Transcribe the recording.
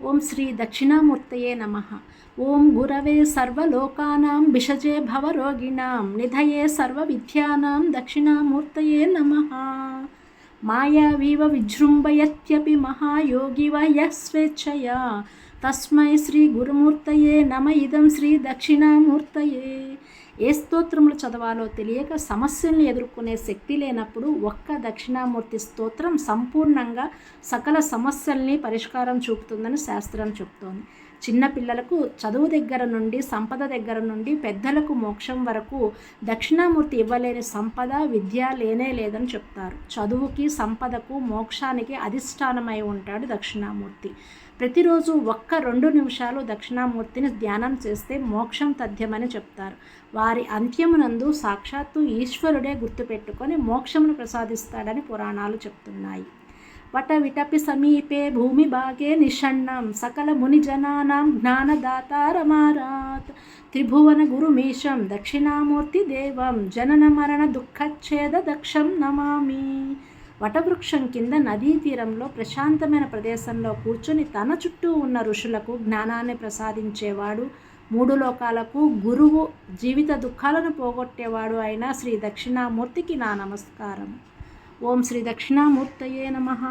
ఓం శ్రీ దక్షిణామూర్తయే నమః. ఓం గురవే సర్వలోకానాం భిషజే భవరోగిణాం నిధయే సర్వవిద్యానాం దక్షిణామూర్తయే నమః. మాయావీవ విజృంభయత్యపి మహాయోగివ యః స్వేచ్ఛయా తస్మై శ్రీ గురుమూర్తయే నమ. ఇదం శ్రీ దక్షిణామూర్తయే. ఏ స్తోత్రములు చదవాలో తెలియక సమస్యలను ఎదుర్కొనే శక్తి లేనప్పుడు ఒక్క దక్షిణామూర్తి స్తోత్రం సంపూర్ణంగా సకల సమస్యల్ని పరిష్కారం చూపుతుందని శాస్త్రం చెప్తోంది. చిన్నపిల్లలకు చదువు దగ్గర నుండి సంపద దగ్గర నుండి పెద్దలకు మోక్షం వరకు దక్షిణామూర్తి ఇవ్వలేని సంపద విద్య లేనే లేదని చెప్తారు. చదువుకి సంపదకు మోక్షానికి అధిష్టానమై ఉంటాడు దక్షిణామూర్తి. ప్రతిరోజు ఒక్క 2 నిమిషాలు దక్షిణామూర్తిని ధ్యానం చేస్తే మోక్షం తథ్యమని చెప్తారు. వారి అంత్యమునందు సాక్షాత్తు ఈశ్వరుడే గుర్తుపెట్టుకొని మోక్షమును ప్రసాదిస్తాడని పురాణాలు చెప్తున్నాయి. వట విటపి సమీపే భూమి భాగే నిషణ్ణం సకల మునిజనానాం జ్ఞానదాతారమారాత్ త్రిభువన గురుమీశం దక్షిణామూర్తి దేవం జనన మరణ దుఃఖచ్ఛేద దక్షం నమామి. వటవృక్షం కింద నదీ తీరంలో ప్రశాంతమైన ప్రదేశంలో కూర్చొని తన చుట్టూ ఉన్న ఋషులకు జ్ఞానాన్ని ప్రసాదించేవాడు, 3 లోకాలకు గురువు, జీవిత దుఃఖాలను పోగొట్టేవాడు అయిన శ్రీ దక్షిణామూర్తికి నా నమస్కారం. ఓం శ్రీ దక్షిణామూర్తయే నమః.